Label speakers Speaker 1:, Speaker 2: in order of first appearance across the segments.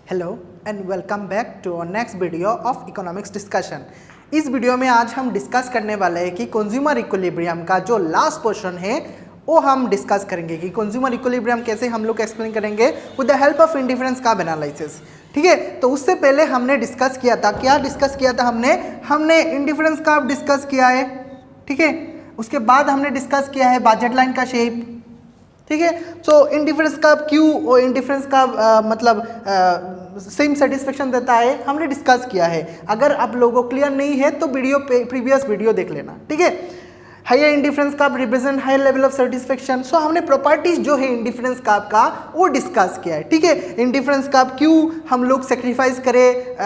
Speaker 1: Hello and welcome back to our next video of economics discussion. इस video में आज हम डिस्कस करने वाले हैं कि कंज्यूमर इक्विलिब्रियम का जो लास्ट पोर्शन है वो हम डिस्कस करेंगे कि कंज्यूमर इक्विलिब्रियम कैसे हम लोग एक्सप्लेन करेंगे with the help of indifference curve analysis. ठीक है, तो उससे पहले हमने डिस्कस किया था, क्या डिस्कस किया था हमने इंडिफरेंस कर्व डिस्कस किया है। ठीक है, उसके बाद हमने डिस्कस किया है बजट लाइन का शेप। ठीक है, सो इंडिफरेंस कर्व क्यों और इंडिफरेंस कर्व मतलब सेम सेटिस्फेक्शन देता है हमने डिस्कस किया है। अगर आप लोगों को क्लियर नहीं है तो प्रीवियस वीडियो देख लेना। ठीक है, higher indifference curve represent higher level of satisfaction. So हमने प्रॉपर्टीज जो है इंडिफरेंस कर्व का वो डिस्कस किया है। ठीक है, इंडिफरेंस कर्व क्यों हम लोग सेक्रीफाइस करें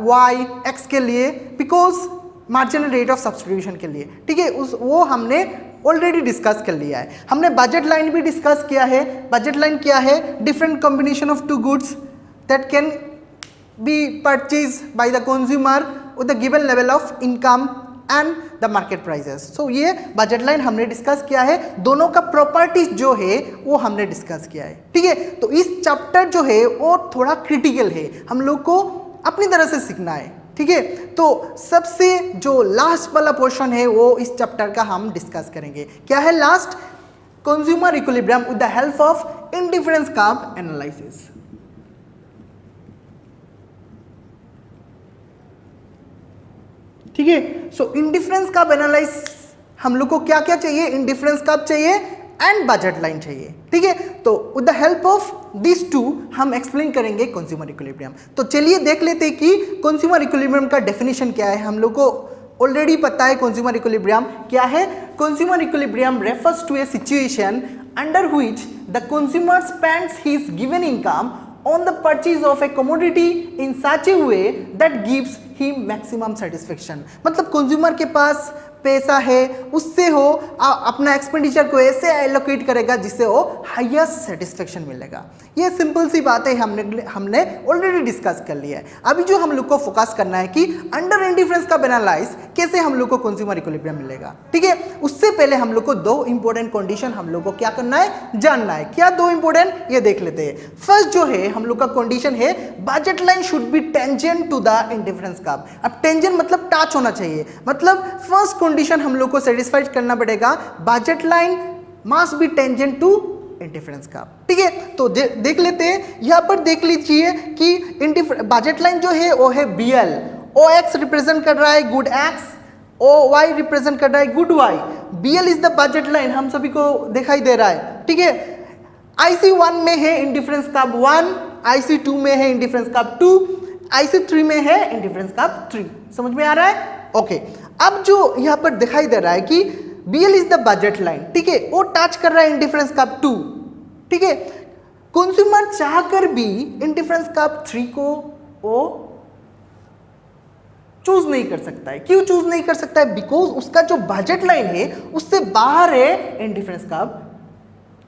Speaker 1: वाई एक्स के लिए, because marginal rate of substitution के लिए। ठीक है, वो हमने ऑलरेडी डिस्कस कर लिया है। हमने बजट लाइन भी डिस्कस किया है। बजट लाइन क्या है? Different combination of two goods that can be purchase by the consumer with the given level of income and the market prices. So ये बजट लाइन हमने डिस्कस किया है। दोनों का प्रॉपर्टीज जो है वो हमने डिस्कस किया है। ठीक है, तो इस चैप्टर जो है वो थोड़ा क्रिटिकल है, हम लोग को अपनी तरह से सीखना है। ठीक है, तो सबसे जो लास्ट वाला पोर्शन है वो इस चैप्टर का हम डिस्कस करेंगे। क्या है last? Consumer equilibrium with the help of indifference curve analysis. ठीक है, सो इंडिफरेंस कर्व एनालाइज हम लोग को क्या क्या चाहिए? इंडिफरेंस कर्व चाहिए एंड बजट लाइन चाहिए। ठीक है, तो with the help of this two हम एक्सप्लेन करेंगे कंज्यूमर इक्विलिब्रियम। तो चलिए देख लेते हैं कि कंज्यूमर इक्विलिब्रियम का डेफिनेशन क्या है। हम लोग को ऑलरेडी पता है कंज्यूमर इक्विलिब्रियम क्या है। Consumer equilibrium refers to a situation under which the consumer spends his given income on the purchase of a commodity in such a way that gives him maximum satisfaction। मतलब consumer के पास पैसा है, उससे हो अपना expenditure को ऐसे allocate करेगा जिससे वो हाईएस्ट सेटिस्फेक्शन मिलेगा। ये सिंपल सी बात है, हमने ऑलरेडी डिस्कस कर लिया है। अभी जो हम लोग को फोकस करना है कि अंडर इंडिफरेंस का एनालाइज कैसे हम लोग को कंज्यूमर इक्विलिब्रियम मिलेगा। ठीक है, उससे पहले हम लोग को दो इंपॉर्टेंट कंडीशन हम लोग को क्या करना है, जानना है। क्या दो इंपॉर्टेंट, ये देख लेते हैं। फर्स्ट जो है हम लोग का कंडीशन है budget line should be tangent to the indifference curve. अब टेंजेंट मतलब टच होना चाहिए, मतलब फर्स्ट कंडीशन हम लोग को सेटिस्फाइड करना पड़ेगा, budget line must be tangent to indifference curve. ठीक है, तो देख लेते हैं। यहां पर देख लीजिए कि बजट लाइन जो है वो है BL। ओ एक्स रिप्रेजेंट कर रहा है good X, O Y represent कर रहा है good Y. BL is the budget line, हम सभी को दिखाई दे रहा है। ठीक है, IC1 में है इंडिफरेंस कर्व 1, IC2 में है इंडिफरेंस कर्व 2, IC3 में है इंडिफरेंस कर्व 3। समझ में आ रहा है? ओके, अब जो यहां पर दिखाई दे रहा है कि BL is the budget line. ठीक है, वो टच कर रहा है इंडिफरेंस कर्व 2। ठीक है, कंज्यूमर चाहकर भी इंडिफरेंस कर्व 3 को वो चूज नहीं कर सकता है। क्यों चूज नहीं कर सकता है? बिकॉज उसका जो बजट लाइन है उससे बाहर है इंडिफरेंस कर्व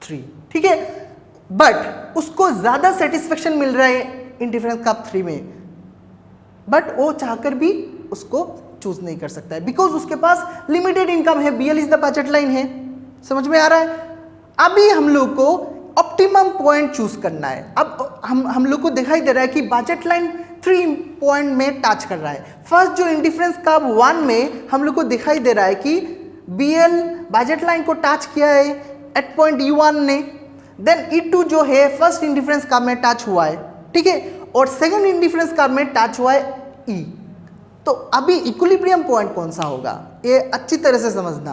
Speaker 1: 3। ठीक है, बट उसको ज्यादा सेटिस्फेक्शन मिल रहा है इंडिफरेंस कर्व 3 में, बट वो चाहकर भी उसको चूज नहीं कर सकता है बिकॉज उसके पास लिमिटेड इनकम है। BL is the budget line है। समझ में आ रहा है? अभी हम लोग को ऑप्टिमम पॉइंट चूज करना है। अब हम लोग को दिखाई दे रहा है कि बजट लाइन 3 पॉइंट में टच कर रहा है। फर्स्ट जो इंडिफरेंस कर्व 1 में हम लोग को दिखाई दे रहा है कि BL बजट लाइन को टच किया है एट पॉइंट E1 ने, देन E2 जो है फर्स्ट इंडिफरेंस कर्व में टच हुआ है। ठीक है, और सेकंड इंडिफरेंस कर्व में टच हुआ है E। तो अभी इक्विलिब्रियम पॉइंट कौन सा होगा ये अच्छी तरह से समझना।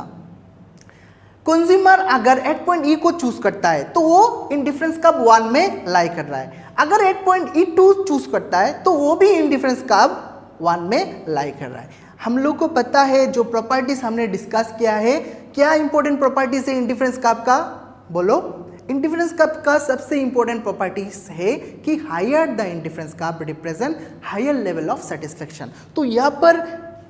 Speaker 1: कंज्यूमर अगर एट पॉइंट E को चूज करता है तो वो इंडिफरेंस कर्व 1 में लाई कर रहा है। अगर एट पॉइंट E2 चूज करता है तो वो भी इंडिफरेंस कर्व 1 में लाई कर रहा है। हम लोग को पता है जो प्रॉपर्टीज हमने डिस्कस किया है, क्या इंपॉर्टेंट प्रॉपर्टीज है इंडिफरेंस कर्व का? बोलो। इंडिफरेंस कर्व का सबसे इंपॉर्टेंट प्रॉपर्टीज है कि higher the indifference curve represent higher level of satisfaction. तो यहाँ पर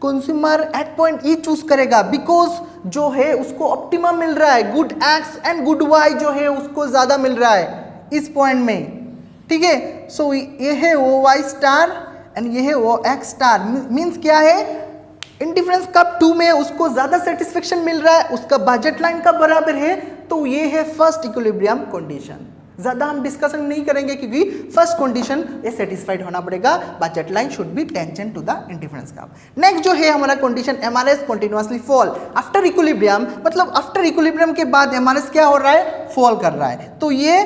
Speaker 1: consumer at point E choose करेगा बिकॉज जो है उसको ऑप्टिमम मिल रहा है, good X and good Y जो है उसको ज्यादा मिल रहा है इस पॉइंट में। ठीक है, सो ये है वो वाई स्टार एंड ये है वो एक्स स्टार। मीन्स क्या है? इंडिफरेंस कर्व 2 में उसको ज्यादा सेटिस्फेक्शन मिल रहा है, उसका बजट लाइन का बराबर है, तो ये है फर्स्ट इक्विलिब्रियम कंडीशन। ज़्यादा हम डिस्कशन नहीं करेंगे क्योंकि फर्स्ट कंडीशन ये सेटिस्फाइड होना पड़ेगा, budget line should be tangent to the indifference curve. Next जो है हमारा condition MRS continuously fall after equilibrium, मतलब आफ्टर इक्विलिब्रियम के बाद एमआरएस क्या हो रहा है, फॉल कर रहा है, तो ये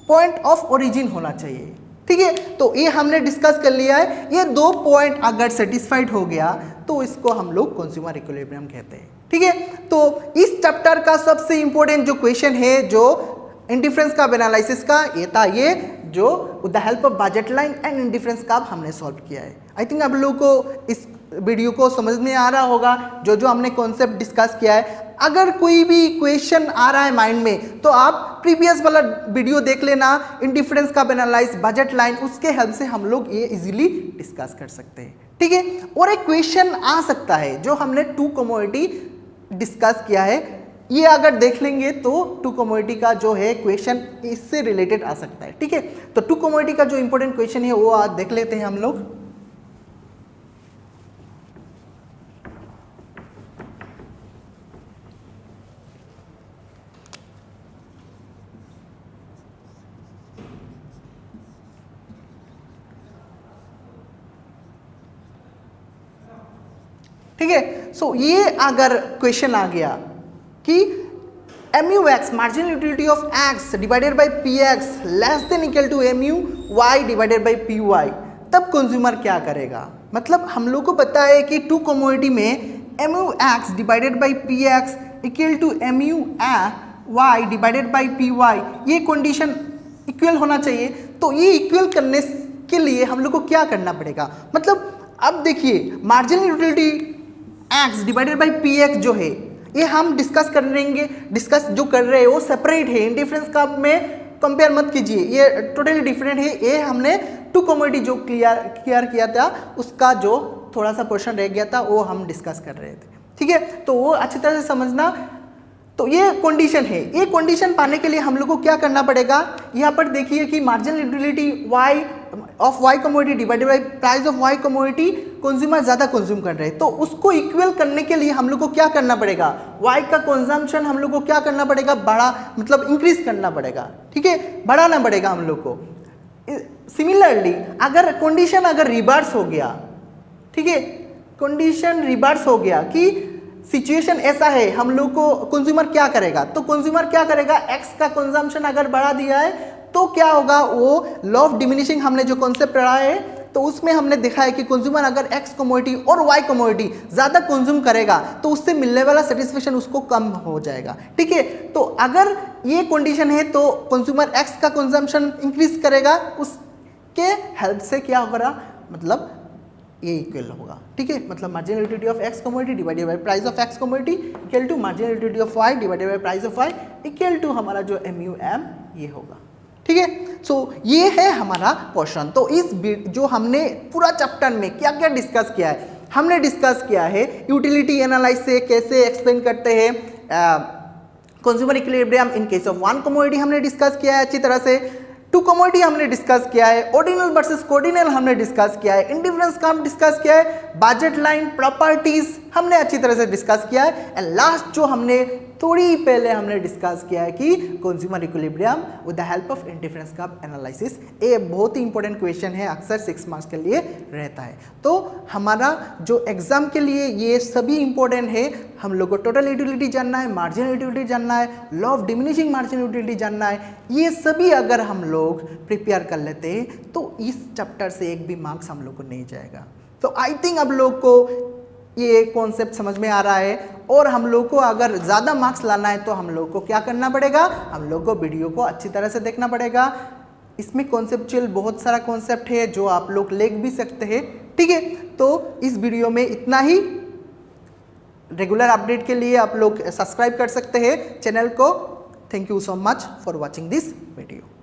Speaker 1: पॉइंट ऑफ ओरिजिन होना चाहिए। ठीक है, तो ये हमने डिस्कस कर लिया है। ये दो पॉइंट अगर सेटिस्फाइड हो गया तो इसको हम लोग कंज्यूमर इक्विलिब्रियम कहते हैं। ठीक है, तो इस चैप्टर का सबसे इंपॉर्टेंट जो क्वेश्चन है जो इंडिफरेंस कर्व एनालिसिस का, ये था ये जो with the help of budget line and indifference curve हमने सॉल्व किया है। आई थिंक आप लोगों को इस वीडियो को समझ में आ रहा होगा जो जो हमने कॉन्सेप्ट डिस्कस किया है। अगर कोई भी क्वेश्चन आ रहा है माइंड में तो आप प्रीवियस वाला वीडियो देख लेना, indifference curve analyse, budget line, उसके हेल्प से हम लोग ये इजीली डिस्कस कर सकते हैं। ठीक है, और एक क्वेश्चन आ सकता है जो हमने टू कमोडिटी डिस्कस किया है, ये अगर देख लेंगे तो टू कमोडिटी का जो है क्वेश्चन इससे रिलेटेड आ सकता है। ठीक है, तो टू कमोडिटी का जो इंपॉर्टेंट क्वेश्चन है वो आज देख लेते हैं हम लोग। ठीक है, सो ये अगर क्वेश्चन आ गया कि mu x marginal utility of x divided by px less than equal to mu y divided by py, तब कंज्यूमर क्या करेगा। मतलब हम लोग को पता है कि टू कमोडिटी में mu x divided by px equal to mu y divided by py, ये कंडीशन इक्वल होना चाहिए। तो ये इक्वल करने के लिए हम लोग को क्या करना पड़ेगा, मतलब अब देखिए marginal utility x divided by px जो है ये हम डिस्कस जो कर रहे हैं वो सेपरेट है, इंडिफरेंस कर्व में कंपेयर मत कीजिए, ये टोटली डिफरेंट है। ये हमने टू कमोडिटी जो क्लियर किया था उसका जो थोड़ा सा पोर्शन रह गया था वो हम डिस्कस कर रहे थे। ठीक है, तो वो अच्छी तरह से समझना। तो ये कंडीशन है, ये कंडीशन पाने के लिए हम लोग को क्या करना पड़ेगा, यहाँ पर देखिए कि marginal utility y of y commodity divided by price of y commodity consumer ज़्यादा कंज्यूम कर रहे हैं, तो उसको इक्वल करने के लिए हम लोग को क्या करना पड़ेगा, y का कंजम्पशन हम लोग को क्या करना पड़ेगा, बड़ा मतलब इंक्रीज करना पड़ेगा। ठीक है, बढ़ाना पड़ेगा हम लोग को। सिमिलरली अगर कंडीशन अगर रिवर्स हो गया, ठीक है, कंडीशन रिवर्स हो गया कि सिचुएशन ऐसा है, हम लोग को कंज्यूमर क्या करेगा, तो कंज्यूमर क्या करेगा, x का कंजम्पशन अगर बढ़ा दिया है तो क्या होगा, वो लॉ ऑफ डिमिनिशिंग हमने जो कॉन्सेप्ट पढ़ा है तो उसमें हमने देखा है कि कंज्यूमर अगर x कमोडिटी और y कमोडिटी ज़्यादा कंज्यूम करेगा तो उससे मिलने वाला सेटिस्फेक्शन उसको कम हो जाएगा। ठीक है, तो अगर ये कंडीशन है तो कंज्यूमर x का कंजम्पशन इंक्रीज करेगा, उसके हेल्प से क्या होगा, मतलब ये इक्वल होगा। ठीक है, मतलब marginal utility of x commodity divided by price of x commodity equal to marginal utility of y divided by price of y equal to हमारा जो mu m ये होगा। ठीक है, सो ये है हमारा क्वेश्चन। तो इस जो हमने पूरा चैप्टर में क्या क्या डिस्कस किया है, हमने डिस्कस किया है यूटिलिटी एनालाइज से कैसे एक्सप्लेन करते हैं, consumer equilibrium in case of one commodity हमने डिस्कस किया है अच्छी तरह से, टू कमोडिटी हमने डिस्कस किया है, ऑर्डिनल वर्सेस कोऑर्डिनल हमने डिस्कस किया है, इंडिफरेंस कर्व डिस्कस किया है, बजट लाइन प्रॉपर्टीज हमने अच्छी तरह से डिस्कस किया है, एंड लास्ट जो हमने थोड़ी पहले हमने डिस्कस किया है कि consumer equilibrium with the help of indifference curve analysis. ये बहुत ही इंपॉर्टेंट क्वेश्चन है, अक्सर 6 मार्क्स के लिए रहता है। तो हमारा जो एग्जाम के लिए ये सभी इंपॉर्टेंट है, हम लोग को टोटल यूटिलिटी जानना है, मार्जिनल यूटिलिटी जानना है, law of diminishing marginal utility जानना है, ये सभी अगर हम लोग प्रिपेयर कर लेते हैं तो इस चैप्टर से एक भी मार्क्स हम लोग को नहीं जाएगा। तो आई थिंक अब लोग को ये कॉन्सेप्ट समझ में आ रहा है, और हम लोग को अगर ज़्यादा मार्क्स लाना है तो हम लोग को क्या करना पड़ेगा, हम लोग को वीडियो को अच्छी तरह से देखना पड़ेगा। इसमें कॉन्सेप्चुअल बहुत सारा कॉन्सेप्ट है जो आप लोग लिख भी सकते हैं। ठीक है, तो इस वीडियो में इतना ही। रेगुलर अपडेट के लिए आप लोग सब्सक्राइब कर सकते हैं चैनल को। Thank you so much for watching this video.